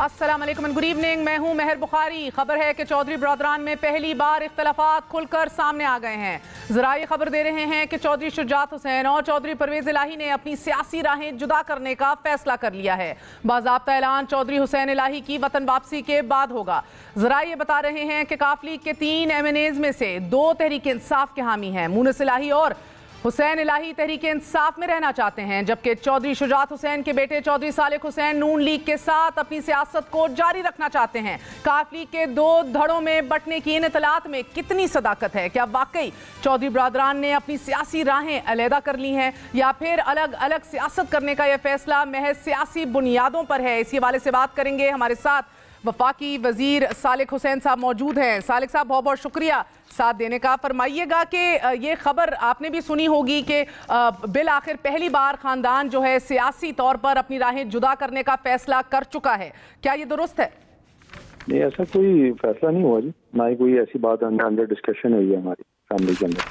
अस्सलाम वालेकुम and good evening. मैं हूं मेहर बुखारी। खबर है कि चौधरी बरदरान में पहली बार इख्तलाफात खुलकर सामने आ गए हैं। जरा ये खबर दे रहे हैं कि चौधरी शुजात हुसैन और चौधरी परवेज इलाही ने अपनी सियासी राहें जुदा करने का फैसला कर लिया है। बाज़ाब्ता ऐलान चौधरी हुसैन इलाही की वतन वापसी के बाद होगा। जरा ये बता रहे हैं कि काफ लीग के 3 MNAs में से 2 तहरीक इंसाफ के हामी हैं। मुनस इलाही और हुसैन इलाही तहरीक इंसाफ में रहना चाहते हैं, जबकि चौधरी शुजात हुसैन के बेटे चौधरी सालिक हुसैन नून लीग के साथ अपनी सियासत को जारी रखना चाहते हैं। काफ लीग के 2 धड़ों में बंटने की इन इतलात में कितनी सदाकत है? क्या वाकई चौधरी बरदरान ने अपनी सियासी राहें अलहदा कर ली हैं या फिर अलग अलग सियासत करने का यह फैसला महज सियासी बुनियादों पर है? इसी हवाले से बात करेंगे। हमारे साथ वफाकी वजीर सालिक हुसैन साहब मौजूद हैं। सालिक साहब, बहुत बहुत शुक्रिया साथ देने का। फरमाइएगा कि ये खबर आपने भी सुनी होगी कि बिल आखिर पहली बार खानदान जो है सियासी तौर पर अपनी राहें जुदा करने का फैसला कर चुका है। क्या ये दुरुस्त है? नहीं, ऐसा कोई फैसला नहीं हुआ जी, ना ही कोई ऐसी बात अंदर डिस्कशन हुई है हमारी फैमिली के अंदर।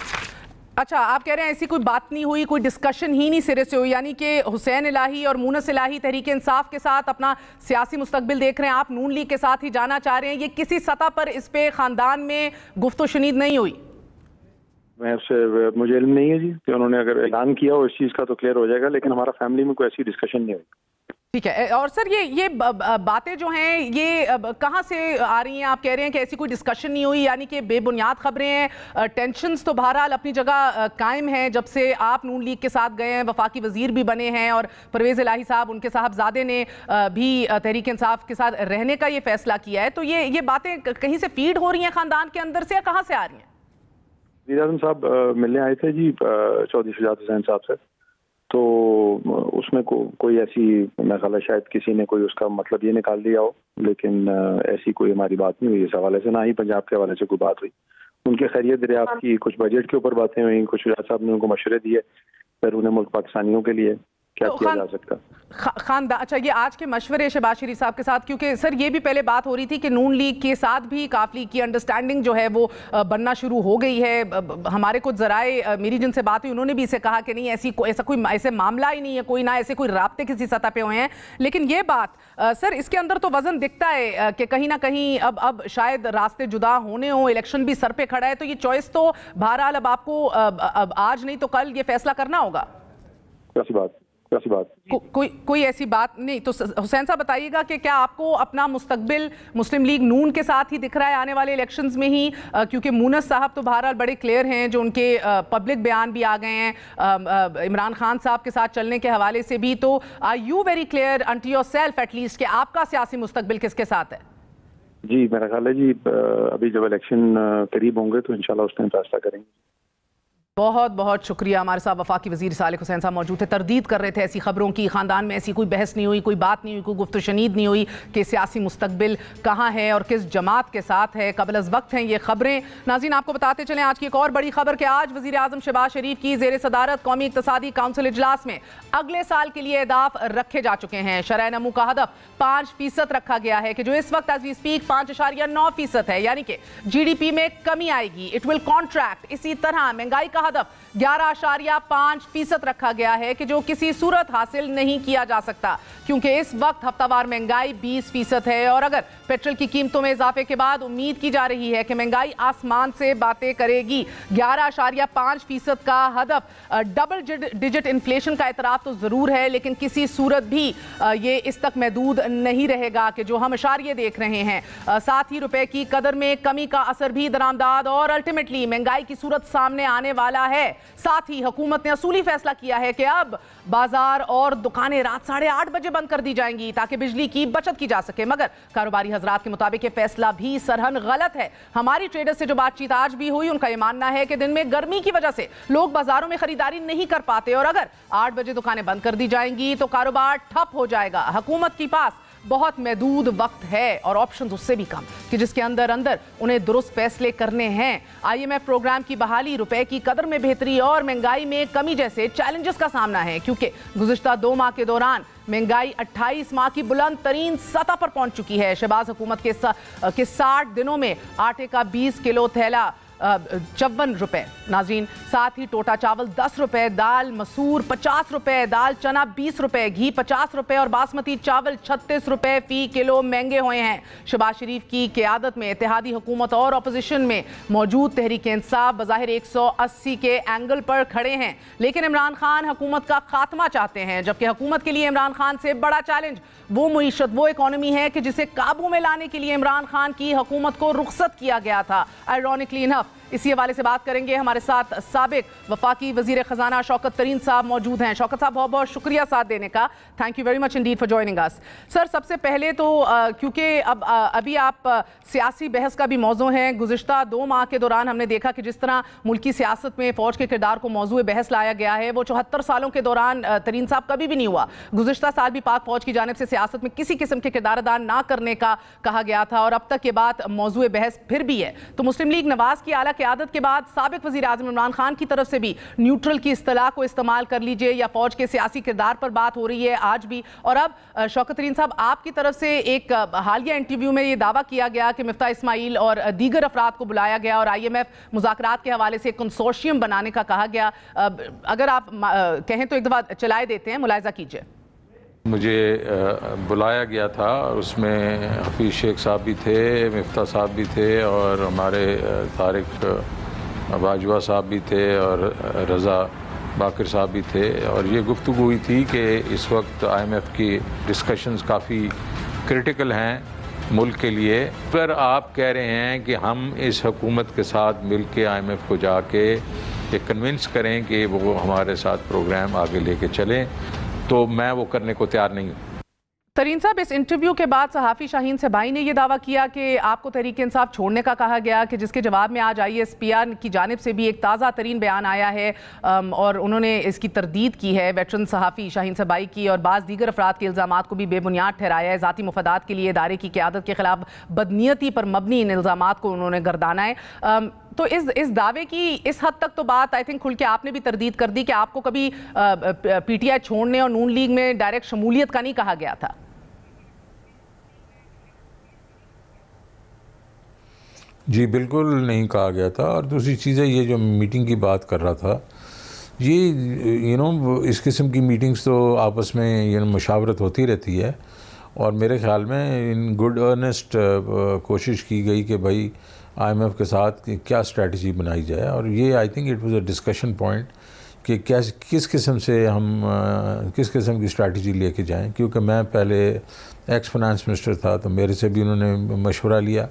अच्छा, आप कह रहे हैं ऐसी कोई बात नहीं हुई, कोई डिस्कशन ही नहीं सिरे से हुई, यानी कि हुसैन इलाही और मुनस इलाही तहरीक इंसाफ के साथ अपना सियासी मुस्तकबिल देख रहे हैं, आप नून लीग के साथ ही जाना चाह रहे हैं। ये किसी सतह पर इस पे खानदान में गुफ्तो शुनीद नहीं हुई? मुझे इल्म नहीं है जी कि उन्होंने अगर ऐलान किया हो इस चीज़ का तो क्लियर हो जाएगा, लेकिन हमारा फैमिली में कोई ऐसी डिस्कशन नहीं हुई। ठीक है। और सर ये बातें जो हैं ये कहाँ से आ रही हैं? आप कह रहे हैं कि ऐसी कोई डिस्कशन नहीं हुई, यानी कि बेबुनियाद खबरें हैं। टेंशन्स तो बहरहाल अपनी जगह कायम हैं जब से आप नून लीग के साथ गए हैं, वफाकी वजीर भी बने हैं और परवेज इलाही साहब, उनके साहबजादे ने भी तहरीक इंसाफ के साथ रहने का ये फैसला किया है। तो ये बातें कहीं से फीड हो रही हैं खानदान के अंदर से या कहाँ से आ रही हैं? वज़ीर आज़म साहब मिलने आए थे जी चौधरी शुजात हुसैन साहब से, तो उसमें कोई ऐसी मेरा ख्याल है शायद किसी ने कोई उसका मतलब ये निकाल दिया हो, लेकिन ऐसी कोई हमारी बात नहीं हुई इस हवाले से, ना ही पंजाब के हवाले से कोई बात हुई। उनके खैरियत दरियाफ्त की, कुछ बजट के ऊपर बातें हुई, कुछ शुजात साहब ने उनको मशवरे दिए बैरून मुल्क पाकिस्तानियों के लिए क्या किया जा सकता। खानदान, अच्छा, ये आज के मशवरे शहबाज शरीफ साहब के साथ, क्योंकि सर ये भी पहले बात हो रही थी कि नून लीग के साथ भी काफ लीग की अंडरस्टैंडिंग जो है वो बनना शुरू हो गई है। हमारे कुछ जराए मेरी जिनसे बात हुई उन्होंने भी इसे कहा कि नहीं, ऐसे मामला ही नहीं है, कोई ना ऐसे कोई राब्ते किसी सतह पे हुए हैं। लेकिन ये बात सर, इसके अंदर तो वजन दिखता है कि कहीं ना कहीं अब शायद रास्ते जुदा होने हो, इलेक्शन भी सर पे खड़ा है, तो ये चॉइस तो बहरहाल अब आपको आज नहीं तो कल ये फैसला करना होगा। कैसी बात? कोई ऐसी बात नहीं। तो हुसैन साहब बताइएगा कि क्या आपको अपना मुस्तकबिल मुस्लिम लीग नून के साथ ही दिख रहा है आने वाले इलेक्शंस में ही? क्योंकि मुनस साहब तो बहरहाल बड़े क्लियर हैं, जो उनके पब्लिक बयान भी आ गए हैं इमरान खान साहब के साथ चलने के हवाले से भी। तो are you very clear unto yourself at least कि आपका सियासी मुस्तकबिल किसके साथ है? जी, मेरा ख्याल है जी अभी जब इलेक्शन करीब होंगे तो इंशाल्लाह उस टाइम फैसला करेंगे। बहुत बहुत शुक्रिया। हमारे साथ वफाकी वजीर सालिक हुसैन साहब मौजूद थे। तरदीद कर रहे थे ऐसी खबरों की, खानदान में ऐसी कोई बहस नहीं हुई, कोई बात नहीं हुई, कोई गुफ्त शनीद नहीं हुई कि सियासी मुस्तकबिल कहाँ है और किस जमात के साथ है। कबल अज़ वक्त हैं ये खबरें। नाज़रीन, आपको बताते चलें आज की एक और बड़ी खबर कि आज वज़ीर आज़म शहबाज शरीफ की ज़ेर सदारत कौमी इक़्तिसादी काउंसिल इजलास में अगले साल के लिए अहदाफ रखे जा चुके हैं। शरह नमू का हदफ 5% रखा गया है कि जो इस वक्त एज वी स्पीक 5.9% है, यानी कि GDP में कमी आएगी। It will contract. इसी तरह महंगाई का हदफ 11.5% रखा गया है कि जो किसी सूरत हासिल नहीं किया जा सकता, क्योंकि इस वक्त हफ्तावार महंगाई 20% है और अगर पेट्रोल की कीमतों में इजाफे के बाद उम्मीद की जा रही है कि महंगाई आसमान से बातें करेगी। 11.5% का हदफ, डबल डिजिट इन्फ्लेशन का एतराफ तो जरूर है, लेकिन किसी सूरत भी ये इस तक महदूद नहीं रहेगा कि जो हम इशारे देख रहे हैं। साथ ही रुपए की कदर में कमी का असर भी दरामदाद और अल्टीमेटली महंगाई की सूरत सामने आने वाला है। साथ ही हुकूमत ने असूली फैसला किया है कि अब बाजार और दुकानें रात 8:30 बजे बंद कर दी जाएंगी ताकि बिजली की बचत की जा सके। मगर कारोबारी हजरात के मुताबिक ये फैसला भी सरहन गलत है। हमारी ट्रेडर से जो बातचीत आज भी हुई, उनका यह मानना है कि दिन में गर्मी की वजह से लोग बाजारों में खरीदारी नहीं कर पाते और अगर 8 बजे दुकानें बंद कर दी जाएंगी तो कारोबार ठप हो जाएगा। हुकूमत के पास बहुत महदूद वक्त है और ऑप्शंस उससे भी कम कि जिसके अंदर उन्हें दुरुस्त फैसले करने हैं। IMF प्रोग्राम की बहाली, रुपए की कदर में बेहतरी और महंगाई में कमी जैसे चैलेंजेस का सामना है, क्योंकि गुज़िश्ता 2 माह के दौरान महंगाई 28 माह की बुलंद तरीन सतह पर पहुंच चुकी है। शहबाज हुकूमत के 60 दिनों में आटे का 20 किलो थैला ₹54 नाज़रीन। साथ ही टोटा चावल ₹10, दाल मसूर ₹50, दाल चना ₹20, घी ₹50 और बासमती चावल ₹36 फी किलो महंगे हुए हैं। शहबाज शरीफ की क़यादत में इत्तेहादी हुकूमत और अपोजिशन में मौजूद तहरीक इंसाफ बज़ाहिर 180 के एंगल पर खड़े हैं, लेकिन इमरान खान हुकूमत का खात्मा चाहते हैं, जबकि हुकूमत के लिए इमरान खान से बड़ा चैलेंज वो मईशत, वो इकॉनमी है कि जिसे काबू में लाने के लिए इमरान खान की हुकूमत को रुखसत किया गया था। आयरॉनिकली इनफ इसी हवाले से बात करेंगे। हमारे साथ साबिक वफाकी वजीर खजाना शौकत तरीन साहब मौजूद हैं। शौकत साहब, बहुत बहुत शुक्रिया साथ देने का। Thank you very much Indeed for joining us. Sir, सबसे पहले तो क्योंकि अभी आप सियासी बहस का भी मौजू हैं, गुज़िश्ता 2 माह के दौरान हमने देखा कि जिस तरह मुल्की सियासत में फ़ौज के किरदार को मौजू बहस लाया गया है, वो 74 सालों के दौरान तरीन साहब कभी भी नहीं हुआ। गुज़िश्ता साल भी पाक फ़ौज की जानिब से सियासत में किसी किस्म के किरदार अदा ना करने का कहा गया था, और अब तक ये बात मौजू बहस फिर भी है। तो मुस्लिम लीग नवाज़ की आला क़यादत के बाद साबिक वज़ीर आज़म इमरान खान की तरफ से भी न्यूट्रल की इस्तिलाह को इस्तेमाल कर लीजिए, या फ़ौज के सियासी किरदार पर बात हो रही है आज भी। और अब शौकत तरीन साहब, आपकी तरफ से एक हालिया इंटरव्यू में ये दावा किया गया कि मिफ्ता इस्माइल और दीगर अफराद को बुलाया गया और IMF मुज़ाकरात के हवाले से कंसोर्शियम बनाने का कहा गया। अगर आप कहें तो एक दफ़ा चलाए देते हैं, मुलाहिज़ा कीजिए। मुझे बुलाया गया था, उसमें हफीज़ शेख साहब भी थे, मिफ्ता साहब भी थे, और हमारे तारिक बाजवा साहब भी थे, और रज़ा बाकर साहब भी थे। और ये गुफ्तगू हुई थी कि इस वक्त IMF की डिस्कशंस काफ़ी क्रिटिकल हैं मुल्क के लिए। पर आप कह रहे हैं कि हम इस हुकूमत के साथ मिल के IMF को जाके ये कन्विंस करें कि वो हमारे साथ प्रोग्राम आगे लेके चलें, तो मैं वो करने को तैयार नहीं हूँ। तरीन साहब, इस इंटरव्यू के बाद सहाफ़ी शाहीन सबाई ने यह दावा किया कि आपको तहरीक इंसाफ छोड़ने का कहा गया, कि जिसके जवाब में आज ISPR की जानिब से भी एक ताज़ा तरीन बयान आया है और उन्होंने इसकी तरदीद की है वेटरन सहाफ़ी शाहीन सबाई की, और बाज़ दीगर अफराद के इल्ज़ामात को भी बेबुनियाद ठहराया है। ज़ाती मुफादात के लिए इदारे की क़यादत के ख़िलाफ़ बदनीयती पर मबनी इन इल्ज़ामात को उन्होंने गर्दाना है। तो इस दावे की इस हद तक तो बात आई थिंक खुल के आपने भी तरदीद कर दी कि आपको कभी PTI छोड़ने और नून लीग में डायरेक्ट शमूलियत का नहीं कहा गया था। जी बिल्कुल नहीं कहा गया था। और दूसरी चीज़ है, ये जो मीटिंग की बात कर रहा था, ये इस किस्म की मीटिंग्स तो आपस में मुशावरत होती रहती है, और मेरे ख्याल में इन गुड अर्नेस्ट कोशिश की गई कि भाई IMF के साथ क्या स्ट्रेटजी बनाई जाए। और ये I think it was a discussion point कि किस किस्म से हम किस किस्म की स्ट्रेटजी लेके जाएं, क्योंकि मैं पहले एक्स फाइनेंस मिनिस्टर था, तो मेरे से भी उन्होंने मशवरा लिया,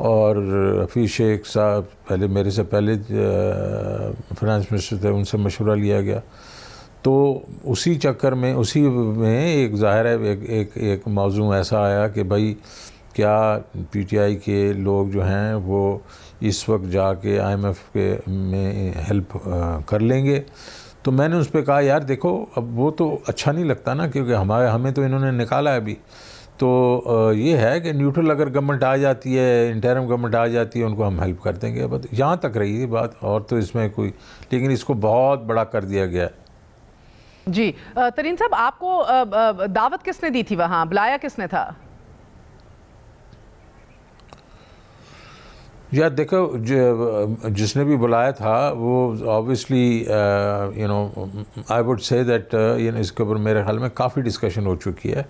और हफीज़ शेख साहब पहले मेरे से पहले फाइनेंस मिनिस्टर थे, उनसे मशवरा लिया गया। तो उसी चक्कर में एक ज़ाहिर है एक मौजू ऐसा आया कि भाई क्या PTI के लोग जो हैं वो इस वक्त जाके IMF के में हेल्प कर लेंगे। तो मैंने उस पर कहा, यार देखो, अब वो तो अच्छा नहीं लगता ना, क्योंकि हमें तो इन्होंने निकाला है अभी। तो ये है कि न्यूट्रल अगर गवर्नमेंट आ जाती है, इंटरिम गवर्नमेंट आ जाती है, उनको हम हेल्प कर देंगे। बस यहाँ तक रही है बात, और तो इसमें कोई, लेकिन इसको बहुत बड़ा कर दिया गया है। जी तरीन साहब, आपको दावत किसने दी थी, वहाँ बुलाया किसने था? यार देखो, जिसने भी बुलाया था वो obviously I would say that इसके ऊपर मेरे ख्याल में काफ़ी डिस्कशन हो चुकी है,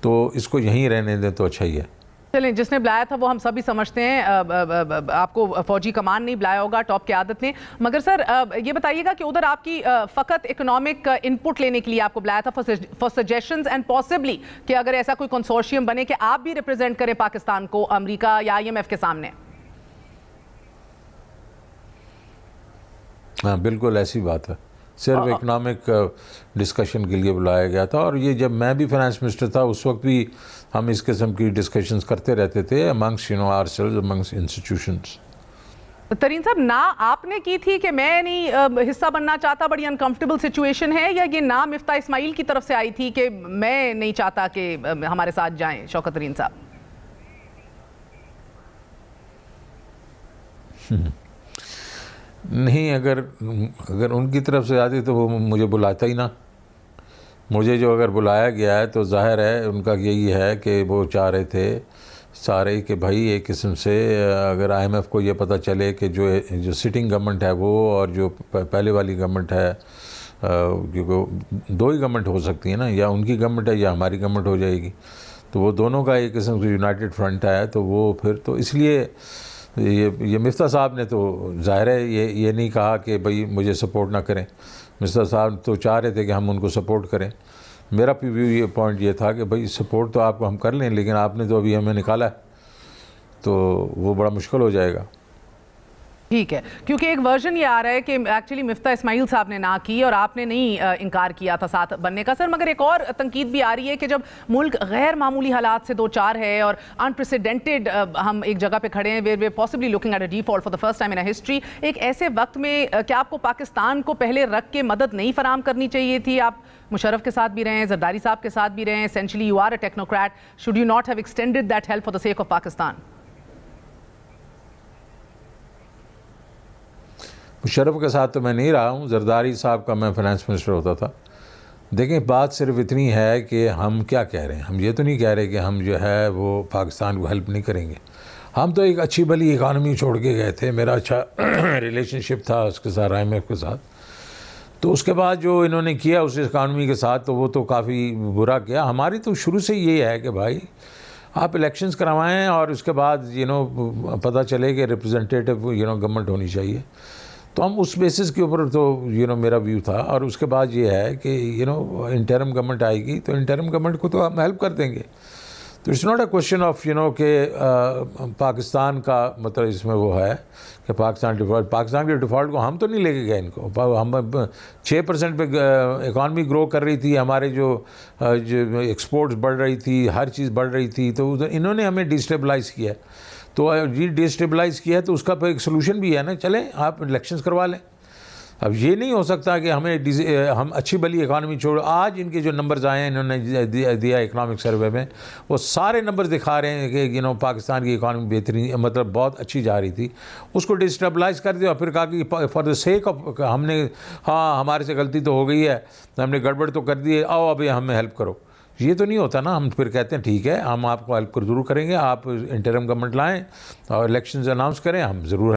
तो इसको यहीं रहने दें तो अच्छा ही है। चलें, जिसने बुलाया था वो हम सभी समझते हैं, आपको फौजी कमान नहीं बुलाया होगा, टॉप क़यादत ने। मगर सर ये बताइएगा कि उधर आपकी फ़कत इकोनॉमिक इनपुट लेने के लिए आपको बुलाया था फॉर सजेशंस एंड पॉसिबली कि अगर ऐसा कोई कंसोर्शियम बने कि आप भी रिप्रेजेंट करें पाकिस्तान को अमेरिका या IMF के सामने। हाँ बिल्कुल ऐसी बात है, सिर्फ इकनॉमिक डिस्कशन के लिए बुलाया गया था। और ये जब मैं भी फाइनेंस मिनिस्टर था, उस वक्त भी हम इस किस्म की डिस्कशंस करते रहते थे अमंग्स आवरसेल्व्स, अमंग्स इंस्टीट्यूशंस। तरीन साहब, ना आपने की थी कि मैं नहीं हिस्सा बनना चाहता, बड़ी अनकंफर्टेबल सिचुएशन है, या ये ना मिफ्ता इस्माइल की तरफ से आई थी कि मैं नहीं चाहता कि हमारे साथ जाएं शौकत तरीन साहब? नहीं, अगर उनकी तरफ से आती तो वो मुझे बुलाता ही ना। मुझे जो अगर बुलाया गया है तो जाहिर है उनका यही है कि वो चाह रहे थे सारे कि भाई एक किस्म से अगर IMF को ये पता चले कि जो सिटिंग गवर्नमेंट है वो और जो पहले वाली गवर्नमेंट है, क्योंकि दो ही गवर्नमेंट हो सकती है ना, या उनकी गवर्नमेंट है या हमारी गवर्नमेंट हो जाएगी, तो वो दोनों का एक किस्म से यूनाइटेड फ्रंट है, तो वो फिर तो इसलिए ये मिफ्ता साहब ने तो ज़ाहिर है ये नहीं कहा कि भाई मुझे सपोर्ट ना करें। मिफ्ता साहब तो चाह रहे थे कि हम उनको सपोर्ट करें। मेरा व्यू ये पॉइंट ये था कि भाई सपोर्ट तो आपको हम कर लें, लेकिन आपने तो अभी हमें निकाला है, तो वो बड़ा मुश्किल हो जाएगा। ठीक है, क्योंकि एक वर्जन ये आ रहा है कि एक्चुअली मिफ्ता इस्माइल साहब ने ना की और आपने नहीं इनकार किया था साथ बनने का। सर, मगर एक और तंकीद भी आ रही है कि जब मुल्क गैर मामूली हालात से दो चार है और अनप्रेसिडेंटेड हम एक जगह पे खड़े हैं, they possibly looking at a default for the first time in history, एक ऐसे वक्त में क्या आपको पाकिस्तान को पहले रख के मदद नहीं फराम करनी चाहिए थी? आप मुशर्रफ के साथ भी रहे हैं, जरदारी साहब के साथ भी रहे हैं, essentially you are a technocrat, should you not have extended that help for the sake of Pakistan? Musharraf के साथ तो मैं नहीं रहा हूँ, जरदारी साहब का मैं फाइनेंस मिनिस्टर होता था। देखें, बात सिर्फ इतनी है कि हम क्या कह रहे हैं, हम ये तो नहीं कह रहे कि हम जो है वो पाकिस्तान को हेल्प नहीं करेंगे। हम तो एक अच्छी भली इकानमी छोड़ के गए थे, मेरा अच्छा रिलेशनशिप था उसके साथ, IMF के साथ। तो उसके बाद जो इन्होंने किया उस इकानमी के साथ, तो वो तो काफ़ी बुरा किया। हमारी तो शुरू से ये है कि भाई आप इलेक्शंस करवाएं और उसके बाद पता चले कि रिप्रेजेंटेटिव गवर्नमेंट होनी चाहिए। तो हम उस बेसिस के ऊपर तो मेरा व्यू था। और उसके बाद ये है कि इंटरिम गवर्नमेंट आएगी तो इंटरिम गवर्नमेंट को तो हम हेल्प कर देंगे। तो it's not a question of कि पाकिस्तान का मतलब इसमें वो है कि पाकिस्तान के डिफ़ॉल्ट को हम तो नहीं लेके गए इनको। हम 6% पे इकॉनमी ग्रो कर रही थी, हमारे जो एक्सपोर्ट्स बढ़ रही थी, हर चीज़ बढ़ रही थी, तो इन्होंने हमें डिस्टेबलाइज़ किया। तो ये डिस्टेबलाइज़ किया है तो उसका एक सोल्यूशन भी है ना, चलें आप इलेक्शंस करवा लें। अब ये नहीं हो सकता कि हम अच्छी भली इकानमी छोड़, आज इनके जो नंबर्स आए हैं इन्होंने दिया इकनॉमिक सर्वे में, वो सारे नंबर्स दिखा रहे हैं कि पाकिस्तान की इकानमी बेहतरीन मतलब बहुत अच्छी जा रही थी, उसको डिस्टेबलाइज़ कर दिया। फिर कहा कि फॉर द सेक ऑफ हमने, हाँ हमारे से गलती तो हो गई है, हमने गड़बड़ तो कर दी है, आओ अब हमें हेल्प करो। ये तो नहीं होता ना। हम फिर कहते हैं ठीक है हम आपको हेल्प ज़रूर करेंगे, आप इंटरिम गवर्नमेंट लाएँ और इलेक्शंस अनाउंस करें, हम ज़रूर